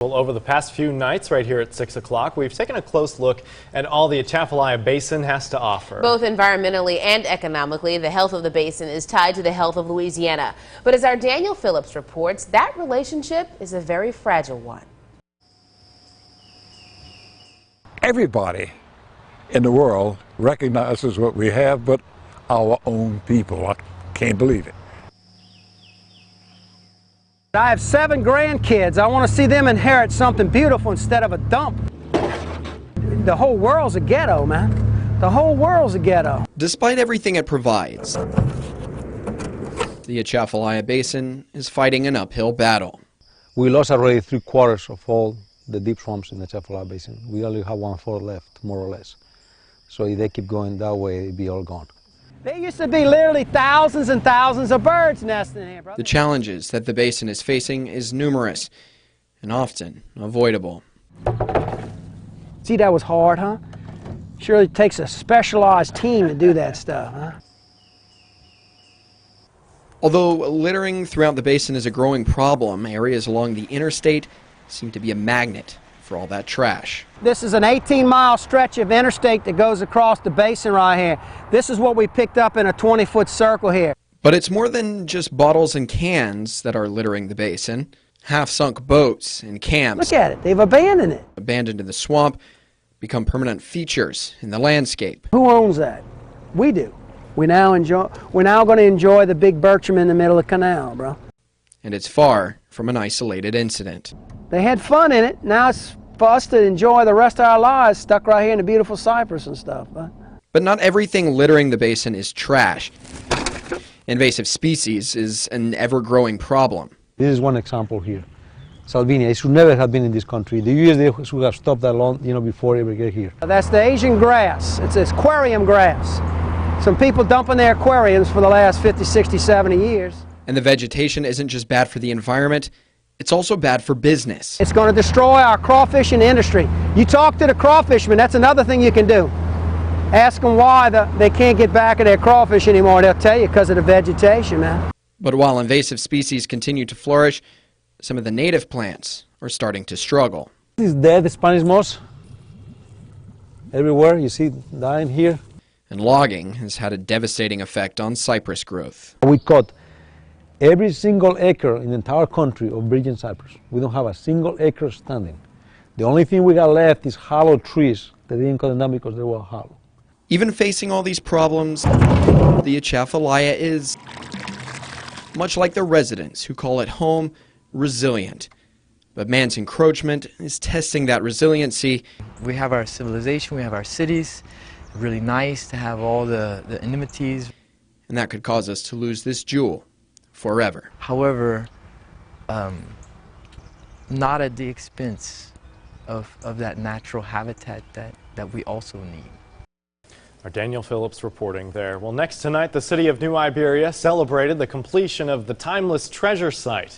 Well, over the past few nights right here at 6 o'clock, we've taken a close look at all the Atchafalaya Basin has to offer. Both environmentally and economically, the health of the basin is tied to the health of Louisiana. But as our Daniel Phillips reports, that relationship is a very fragile one. Everybody in the world recognizes what we have, but our own people. I can't believe it. I have 7 grandkids. I want to see them inherit something beautiful instead of a dump. The whole world's a ghetto, man. The whole world's a ghetto. Despite everything it provides, the Atchafalaya Basin is fighting an uphill battle. We lost already 3/4 of all the deep swamps in the Atchafalaya Basin. We only have 1/4 left, more or less. So if they keep going that way, it'll be all gone. There used to be literally thousands and thousands of birds nesting here, brother. The challenges that the basin is facing is numerous and often avoidable. See, that was hard, huh? Surely it takes a specialized team to do that stuff, huh? Although littering throughout the basin is a growing problem, areas along the interstate seem to be a magnet for all that trash. This is an 18-mile stretch of interstate that goes across the basin right here. This is what we picked up in a 20-foot circle here. But it's more than just bottles and cans that are littering the basin. Half-sunk boats and camps, Look at it. They've abandoned it. abandoned in the swamp, become permanent features in the landscape. Who owns that? We do. We're now going to enjoy the big Bertram in the middle of the canal, bro. And it's far from an isolated incident. They had fun in it. Now it's for us to enjoy the rest of our lives stuck right here in the beautiful cypress and stuff. But not everything littering the basin is trash. Invasive species is an ever-growing problem. This is one example here. Salvinia, it should never have been in this country. The US, they should have stopped that long, before it ever get here. That's the Asian grass. It's aquarium grass. Some people dumping their aquariums for the last 50, 60, 70 years. And the vegetation isn't just bad for the environment, it's also bad for business. It's going to destroy our crawfishing industry. You talk to the crawfishermen, that's another thing you can do. Ask them why they can't get back at their crawfish anymore. They'll tell you because of the vegetation, man. But while invasive species continue to flourish, some of the native plants are starting to struggle. This is dead Spanish moss. Everywhere, you see dying here. And logging has had a devastating effect on cypress growth. We cut every single acre in the entire country of virgin cypress. We don't have a single acre standing. The only thing we got left is hollow trees that didn't cut them down because they were hollow. Even facing all these problems, the Atchafalaya is, much like the residents who call it home, resilient. But man's encroachment is testing that resiliency. We have our civilization, we have our cities. Really nice to have all the amenities. And that could cause us to lose this jewel forever. However, not at the expense of that natural habitat that we also need. Our Daniel Phillips reporting there. Well, next tonight, the city of New Iberia celebrated the completion of the Timeless Treasure Site.